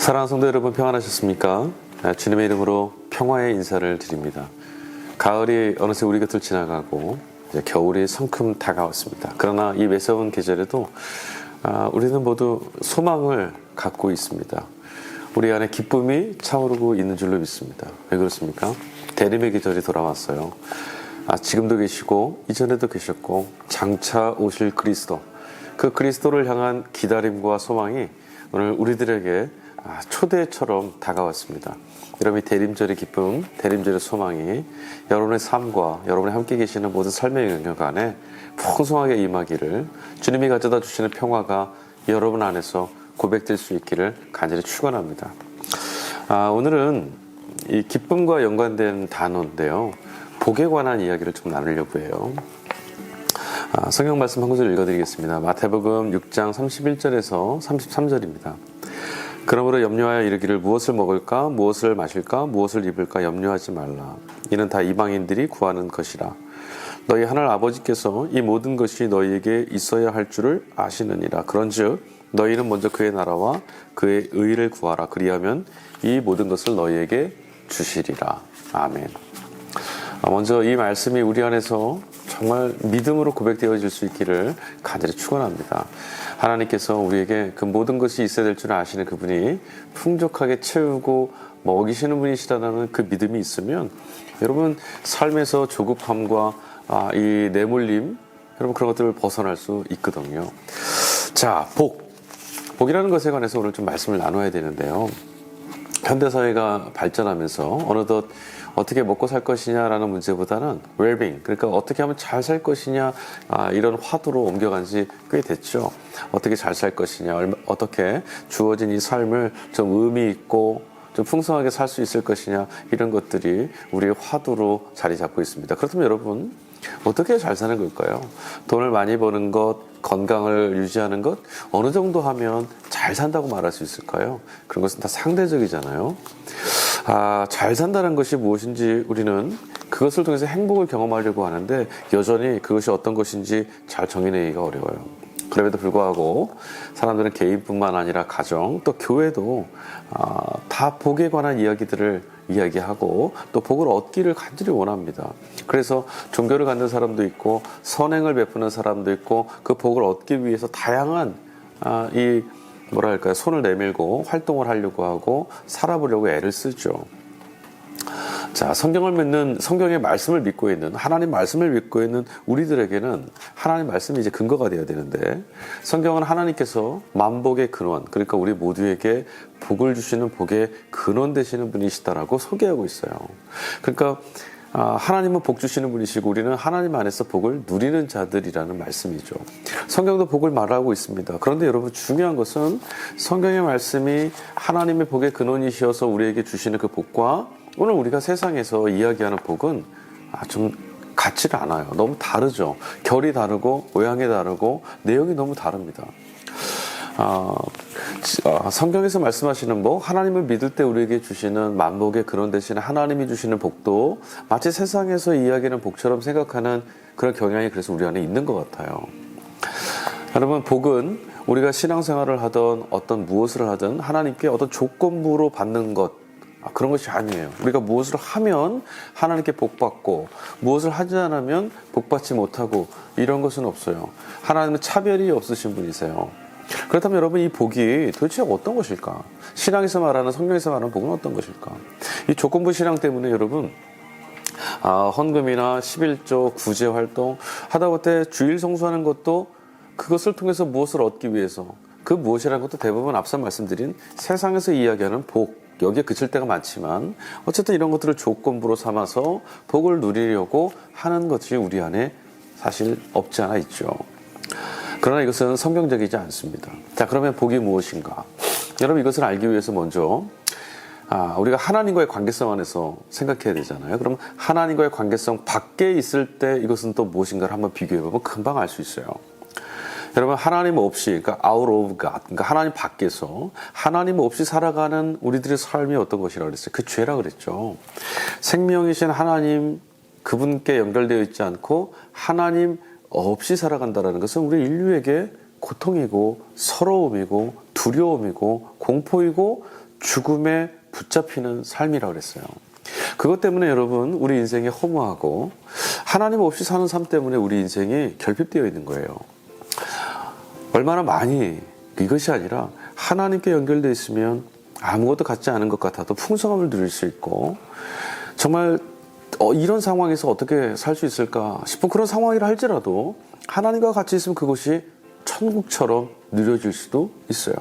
사랑하는 성도 여러분, 평안하셨습니까? 주님의 이름으로 평화의 인사를 드립니다. 가을이 어느새 우리 곁을 지나가고 이제 겨울이 성큼 다가왔습니다. 그러나 이 매서운 계절에도 우리는 모두 소망을 갖고 있습니다. 우리 안에 기쁨이 차오르고 있는 줄로 믿습니다. 왜 그렇습니까? 대림의 계절이 돌아왔어요. 지금도 계시고 이전에도 계셨고 장차 오실 그리스도, 그 그리스도를 향한 기다림과 소망이 오늘 우리들에게 초대처럼 다가왔습니다. 여러분이 대림절의 기쁨, 대림절의 소망이 여러분의 삶과 여러분이 함께 계시는 모든 삶의 영역 안에 풍성하게 임하기를, 주님이 가져다 주시는 평화가 여러분 안에서 고백될 수 있기를 간절히 축원합니다. 오늘은 이 기쁨과 연관된 단어인데요, 복에 관한 이야기를 좀 나누려고 해요. 성경 말씀 한 구절 읽어드리겠습니다. 마태복음 6장 31절에서 33절입니다. 그러므로 염려하여 이르기를 무엇을 먹을까, 무엇을 마실까, 무엇을 입을까 염려하지 말라. 이는 다 이방인들이 구하는 것이라. 너희 하늘 아버지께서 이 모든 것이 너희에게 있어야 할 줄을 아시느니라. 그런즉 너희는 먼저 그의 나라와 그의 의를 구하라. 그리하면 이 모든 것을 너희에게 주시리라. 아멘. 먼저 이 말씀이 우리 안에서 정말 믿음으로 고백되어질 수 있기를 간절히 축원합니다. 하나님께서 우리에게 그 모든 것이 있어야 될 줄 아시는 그분이 풍족하게 채우고 먹이시는 분이시다는 그 믿음이 있으면 여러분 삶에서 조급함과 이 내몰림, 여러분 그런 것들을 벗어날 수 있거든요. 자, 복이라는 것에 관해서 오늘 좀 말씀을 나눠야 되는데요. 현대사회가 발전하면서 어느덧 어떻게 먹고 살 것이냐라는 문제보다는 웰빙, 그러니까 어떻게 하면 잘 살 것이냐, 이런 화두로 옮겨간 지 꽤 됐죠. 어떻게 잘 살 것이냐, 어떻게 주어진 이 삶을 좀 의미 있고 좀 풍성하게 살 수 있을 것이냐, 이런 것들이 우리의 화두로 자리 잡고 있습니다. 그렇다면 여러분, 어떻게 잘 사는 걸까요? 돈을 많이 버는 것, 건강을 유지하는 것, 어느 정도 하면 잘 산다고 말할 수 있을까요? 그런 것은 다 상대적이잖아요. 잘 산다는 것이 무엇인지 우리는 그것을 통해서 행복을 경험하려고 하는데 여전히 그것이 어떤 것인지 잘 정의내기가 어려워요. 그럼에도 불구하고 사람들은 개인뿐만 아니라 가정, 또 교회도 다 복에 관한 이야기들을 이야기하고 또 복을 얻기를 간절히 원합니다. 그래서 종교를 갖는 사람도 있고 선행을 베푸는 사람도 있고 그 복을 얻기 위해서 다양한 손을 내밀고 활동을 하려고 하고 살아보려고 애를 쓰죠. 자, 성경의 말씀을 믿고 있는, 하나님 말씀을 믿고 있는 우리들에게는 하나님 말씀이 이제 근거가 되어야 되는데, 성경은 하나님께서 만복의 근원, 그러니까 우리 모두에게 복을 주시는 복의 근원 되시는 분이시다라고 소개하고 있어요. 그러니까 하나님은 복 주시는 분이시고 우리는 하나님 안에서 복을 누리는 자들이라는 말씀이죠. 성경도 복을 말하고 있습니다. 그런데 여러분, 중요한 것은 성경의 말씀이 하나님의 복의 근원이시어서 우리에게 주시는 그 복과 오늘 우리가 세상에서 이야기하는 복은 좀 같지가 않아요. 너무 다르죠. 결이 다르고 모양이 다르고 내용이 너무 다릅니다. 성경에서 말씀하시는 복, 하나님을 믿을 때 우리에게 주시는 만복의 근원 대신에 하나님이 주시는 복도 마치 세상에서 이야기하는 복처럼 생각하는 그런 경향이 그래서 우리 안에 있는 것 같아요. 여러분, 복은 우리가 신앙생활을 하든 어떤 무엇을 하든 하나님께 어떤 조건부로 받는 것, 그런 것이 아니에요. 우리가 무엇을 하면 하나님께 복받고 무엇을 하지 않으면 복받지 못하고 이런 것은 없어요. 하나님은 차별이 없으신 분이세요. 그렇다면 여러분, 이 복이 도대체 어떤 것일까? 신앙에서 말하는, 성경에서 말하는 복은 어떤 것일까? 이 조건부 신앙 때문에 여러분, 헌금이나 11조, 구제 활동 하다 못해 주일 성수하는 것도 그것을 통해서 무엇을 얻기 위해서, 그 무엇이라는 것도 대부분 앞서 말씀드린 세상에서 이야기하는 복, 여기에 그칠 때가 많지만 어쨌든 이런 것들을 조건부로 삼아서 복을 누리려고 하는 것이 우리 안에 사실 없지 않아 있죠. 그러나 이것은 성경적이지 않습니다. 자, 그러면 복이 무엇인가? 여러분, 이것을 알기 위해서 먼저 우리가 하나님과의 관계성 안에서 생각해야 되잖아요. 그럼 하나님과의 관계성 밖에 있을 때 이것은 또 무엇인가를 한번 비교해보면 금방 알 수 있어요. 여러분, 하나님 없이, 그러니까 out of God, 그러니까 하나님 밖에서 하나님 없이 살아가는 우리들의 삶이 어떤 것이라고 그랬어요? 그 죄라 그랬죠. 생명이신 하나님, 그분께 연결되어 있지 않고 하나님 없이 살아간다는 것은 우리 인류에게 고통이고 서러움이고 두려움이고 공포이고 죽음에 붙잡히는 삶이라고 그랬어요. 그것 때문에 여러분 우리 인생이 허무하고 하나님 없이 사는 삶 때문에 우리 인생이 결핍되어 있는 거예요. 얼마나 많이 이것이 아니라 하나님께 연결되어 있으면 아무것도 갖지 않은 것 같아도 풍성함을 누릴 수 있고 정말 이런 상황에서 어떻게 살 수 있을까 싶은 그런 상황이라 할지라도 하나님과 같이 있으면 그것이 천국처럼 누려질 수도 있어요.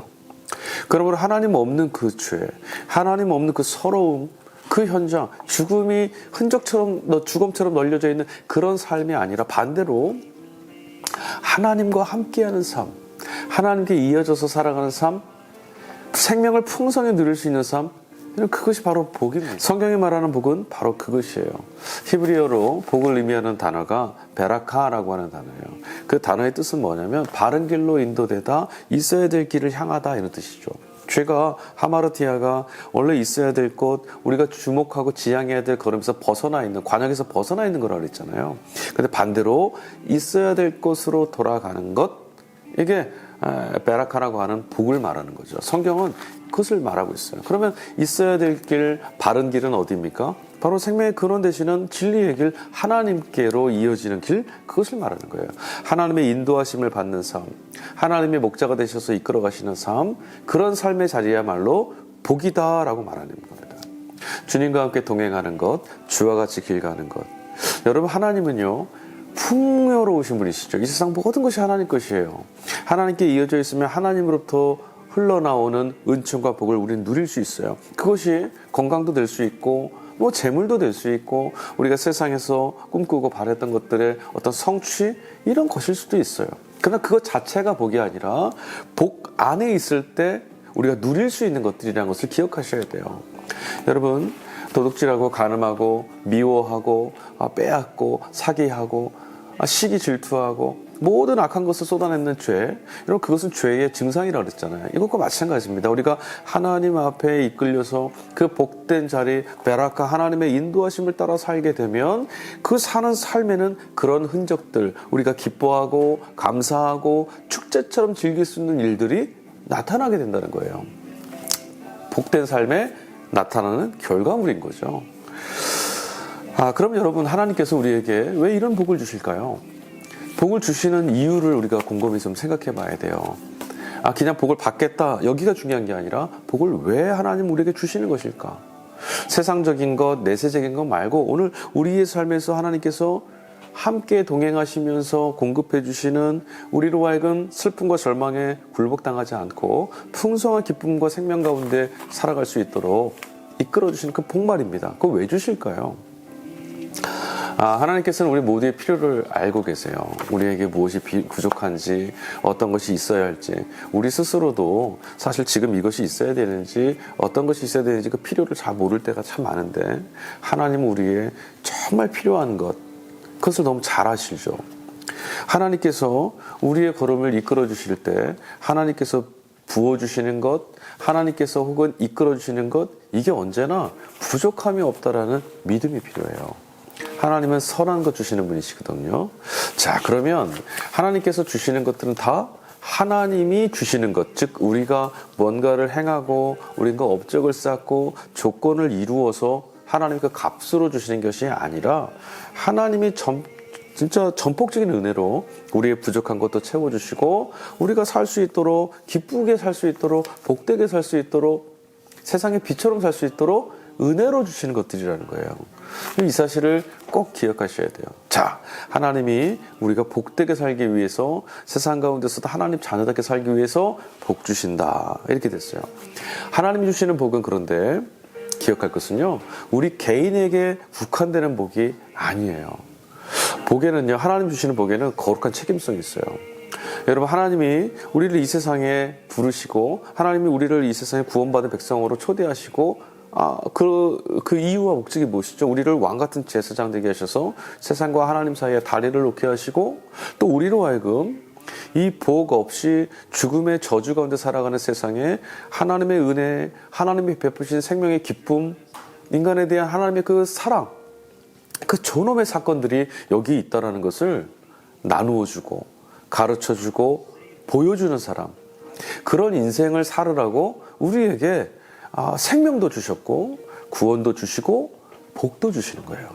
그러므로 하나님 없는 그 죄, 하나님 없는 그 서러움, 그 현장, 죽음이 흔적처럼 죽음처럼 널려져 있는 그런 삶이 아니라 반대로 하나님과 함께하는 삶, 하나님께 이어져서 살아가는 삶, 생명을 풍성히 누릴 수 있는 삶, 그것이 바로 복입니다. 성경이 말하는 복은 바로 그것이에요. 히브리어로 복을 의미하는 단어가 베라카라고 하는 단어예요. 그 단어의 뜻은 뭐냐면 바른 길로 인도되다, 있어야 될 길을 향하다 이런 뜻이죠. 죄가 하마르티아가 원래 있어야 될 곳, 우리가 주목하고 지향해야 될 걸음에서 벗어나 있는, 관역에서 벗어나 있는 거라고 그랬잖아요. 근데 반대로 있어야 될 곳으로 돌아가는 것, 이게 베라카라고 하는 복을 말하는 거죠. 성경은 그것을 말하고 있어요. 그러면 있어야 될 길, 바른 길은 어디입니까? 바로 생명의 근원 되시는 진리의 길, 하나님께로 이어지는 길, 그것을 말하는 거예요. 하나님의 인도하심을 받는 삶, 하나님의 목자가 되셔서 이끌어 가시는 삶, 그런 삶의 자리야말로 복이다라고 말하는 겁니다. 주님과 함께 동행하는 것, 주와 같이 길 가는 것. 여러분, 하나님은요 풍요로우신 분이시죠. 이 세상 모든 것이 하나님 것이에요. 하나님께 이어져 있으면 하나님으로부터 흘러나오는 은총과 복을 우리는 누릴 수 있어요. 그것이 건강도 될 수 있고 재물도 될 수 있고 우리가 세상에서 꿈꾸고 바랬던 것들의 어떤 성취 이런 것일 수도 있어요. 그러나 그것 자체가 복이 아니라 복 안에 있을 때 우리가 누릴 수 있는 것들이라는 것을 기억하셔야 돼요. 여러분, 도둑질하고 간음하고 미워하고 빼앗고 사기하고 시기 질투하고 모든 악한 것을 쏟아내는 죄, 여러분 그것은 죄의 증상이라고 그랬잖아요. 이것과 마찬가지입니다. 우리가 하나님 앞에 이끌려서 그 복된 자리, 베라카 하나님의 인도하심을 따라 살게 되면 그 사는 삶에는 그런 흔적들, 우리가 기뻐하고 감사하고 축제처럼 즐길 수 있는 일들이 나타나게 된다는 거예요. 복된 삶에 나타나는 결과물인 거죠. 그럼 여러분, 하나님께서 우리에게 왜 이런 복을 주실까요? 복을 주시는 이유를 우리가 곰곰이 좀 생각해 봐야 돼요. 그냥 복을 받겠다, 여기가 중요한 게 아니라 복을 왜 하나님 우리에게 주시는 것일까? 세상적인 것, 내세적인 것 말고 오늘 우리의 삶에서 하나님께서 함께 동행하시면서 공급해 주시는, 우리로 하여금 슬픔과 절망에 굴복당하지 않고 풍성한 기쁨과 생명 가운데 살아갈 수 있도록 이끌어 주시는 그 복말입니다. 그거 왜 주실까요? 하나님께서는 우리 모두의 필요를 알고 계세요. 우리에게 무엇이 부족한지, 어떤 것이 있어야 할지, 우리 스스로도 사실 지금 이것이 있어야 되는지, 어떤 것이 있어야 되는지 그 필요를 잘 모를 때가 참 많은데, 하나님은 우리의 정말 필요한 것, 그것을 너무 잘 아시죠. 하나님께서 우리의 걸음을 이끌어 주실 때 하나님께서 부어주시는 것, 하나님께서 혹은 이끌어 주시는 것, 이게 언제나 부족함이 없다라는 믿음이 필요해요. 하나님은 선한 것 주시는 분이시거든요. 자, 그러면 하나님께서 주시는 것들은 다 하나님이 주시는 것, 즉 우리가 뭔가를 행하고 우리가 업적을 쌓고 조건을 이루어서 하나님 그 값으로 주시는 것이 아니라 하나님이 진짜 전폭적인 은혜로 우리의 부족한 것도 채워주시고 우리가 살 수 있도록, 기쁘게 살 수 있도록, 복되게 살 수 있도록, 세상의 빛처럼 살 수 있도록 은혜로 주시는 것들이라는 거예요. 이 사실을 꼭 기억하셔야 돼요. 자, 하나님이 우리가 복되게 살기 위해서, 세상 가운데서도 하나님 자녀답게 살기 위해서 복 주신다, 이렇게 됐어요. 하나님이 주시는 복은, 그런데 기억할 것은요, 우리 개인에게 국한되는 복이 아니에요. 복에는요, 하나님 주시는 복에는 거룩한 책임성이 있어요. 여러분, 하나님이 우리를 이 세상에 부르시고, 하나님이 우리를 이 세상에 구원받은 백성으로 초대하시고, 그 이유와 목적이 무엇이죠? 우리를 왕같은 제사장 되게 하셔서 세상과 하나님 사이에 다리를 놓게 하시고, 또 우리로 하여금 이 복 없이 죽음의 저주 가운데 살아가는 세상에 하나님의 은혜, 하나님이 베푸신 생명의 기쁨, 인간에 대한 하나님의 그 사랑, 그 존엄의 사건들이 여기 있다는 것을 나누어주고 가르쳐주고 보여주는 사람, 그런 인생을 살으라고 우리에게 생명도 주셨고 구원도 주시고 복도 주시는 거예요.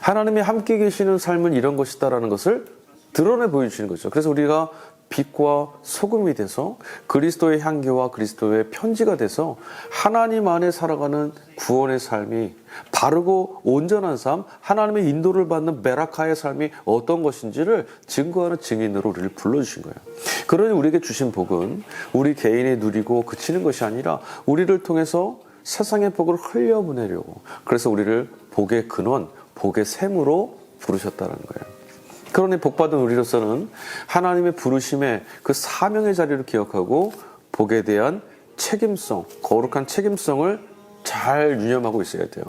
하나님이 함께 계시는 삶은 이런 것이다라는 것을 드러내 보여주시는 거죠. 그래서 우리가 빛과 소금이 돼서 그리스도의 향기와 그리스도의 편지가 돼서 하나님 안에 살아가는 구원의 삶이 바르고 온전한 삶, 하나님의 인도를 받는 메라카의 삶이 어떤 것인지를 증거하는 증인으로 우리를 불러주신 거예요. 그러니 우리에게 주신 복은 우리 개인이 누리고 그치는 것이 아니라 우리를 통해서 세상의 복을 흘려보내려고, 그래서 우리를 복의 근원, 복의 샘으로 부르셨다는 거예요. 그러니 복받은 우리로서는 하나님의 부르심의 그 사명의 자리를 기억하고 복에 대한 책임성, 거룩한 책임성을 잘 유념하고 있어야 돼요.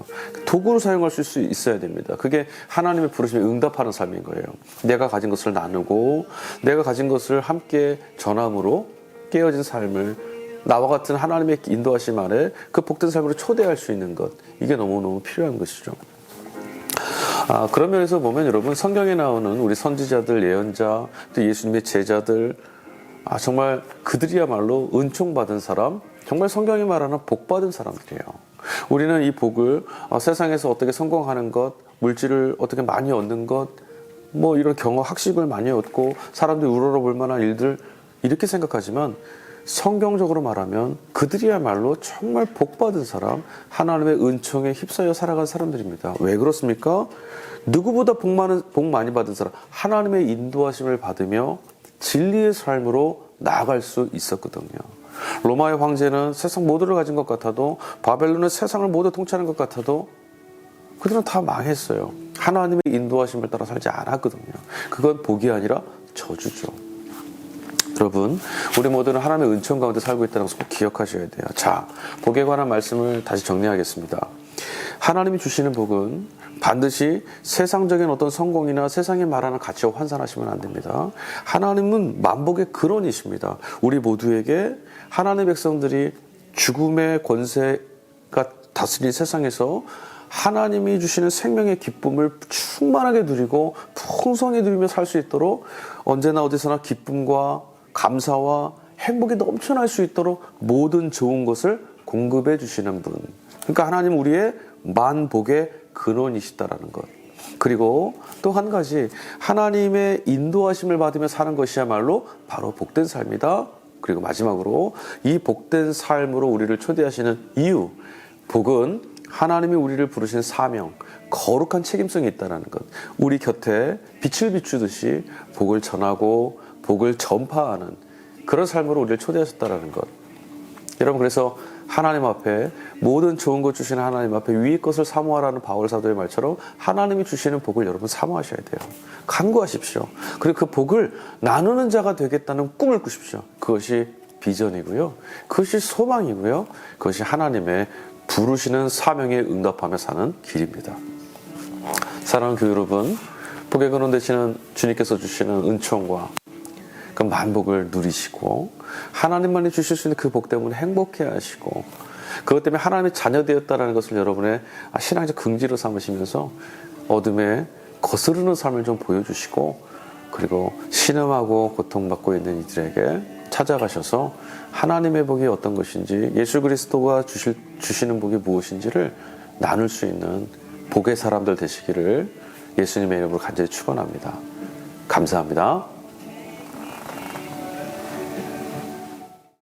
도구로 사용할 수 있어야 됩니다. 그게 하나님의 부르심에 응답하는 삶인 거예요. 내가 가진 것을 나누고 내가 가진 것을 함께 전함으로 깨어진 삶을 나와 같은 하나님의 인도하심 아래 그 복된 삶으로 초대할 수 있는 것, 이게 너무너무 필요한 것이죠. 그런 면에서 보면 여러분, 성경에 나오는 우리 선지자들, 예언자, 또 예수님의 제자들, 정말 그들이야말로 은총받은 사람, 정말 성경이 말하는 복받은 사람들이에요. 우리는 이 복을 세상에서 어떻게 성공하는 것, 물질을 어떻게 많이 얻는 것, 뭐 이런 경험, 학식을 많이 얻고 사람들이 우러러볼 만한 일들, 이렇게 생각하지만 성경적으로 말하면 그들이야말로 정말 복받은 사람, 하나님의 은총에 휩싸여 살아간 사람들입니다. 왜 그렇습니까? 누구보다 복 많이 받은 사람, 하나님의 인도하심을 받으며 진리의 삶으로 나아갈 수 있었거든요. 로마의 황제는 세상 모두를 가진 것 같아도, 바벨론은 세상을 모두 통치하는 것 같아도 그들은 다 망했어요. 하나님의 인도하심을 따라 살지 않았거든요. 그건 복이 아니라 저주죠. 여러분, 우리 모두는 하나님의 은총 가운데 살고 있다는 것을 꼭 기억하셔야 돼요. 자, 복에 관한 말씀을 다시 정리하겠습니다. 하나님이 주시는 복은 반드시 세상적인 어떤 성공이나 세상이 말하는 가치와 환산하시면 안 됩니다. 하나님은 만복의 근원이십니다. 우리 모두에게 하나님의 백성들이 죽음의 권세가 다스린 세상에서 하나님이 주시는 생명의 기쁨을 충만하게 누리고 풍성히 누리며 살 수 있도록 언제나 어디서나 기쁨과 감사와 행복이 넘쳐날 수 있도록 모든 좋은 것을 공급해 주시는 분. 그러니까 하나님 우리의 만복의 근원이시다라는 것. 그리고 또 한 가지, 하나님의 인도하심을 받으며 사는 것이야말로 바로 복된 삶이다. 그리고 마지막으로 이 복된 삶으로 우리를 초대하시는 이유, 복은 하나님이 우리를 부르신 사명, 거룩한 책임성이 있다는 것. 우리 곁에 빛을 비추듯이 복을 전하고 복을 전파하는 그런 삶으로 우리를 초대하셨다는 것. 여러분, 그래서 하나님 앞에 모든 좋은 것 주시는 하나님 앞에 위의 것을 사모하라는 바울 사도의 말처럼 하나님이 주시는 복을 여러분 사모하셔야 돼요. 간구하십시오. 그리고 그 복을 나누는 자가 되겠다는 꿈을 꾸십시오. 그것이 비전이고요. 그것이 소망이고요. 그것이 하나님의 부르시는 사명에 응답하며 사는 길입니다. 사랑하는 교회 여러분, 복의 근원 되시는 주님께서 주시는 은총과 그 만복을 누리시고 하나님만이 주실 수 있는 그 복 때문에 행복해 하시고 그것 때문에 하나님의 자녀 되었다는 것을 여러분의 신앙적 긍지로 삼으시면서 어둠에 거스르는 삶을 좀 보여주시고, 그리고 신음하고 고통받고 있는 이들에게 찾아가셔서 하나님의 복이 어떤 것인지, 예수 그리스도가 주시는 복이 무엇인지를 나눌 수 있는 복의 사람들 되시기를 예수님의 이름으로 간절히 축원합니다. 감사합니다.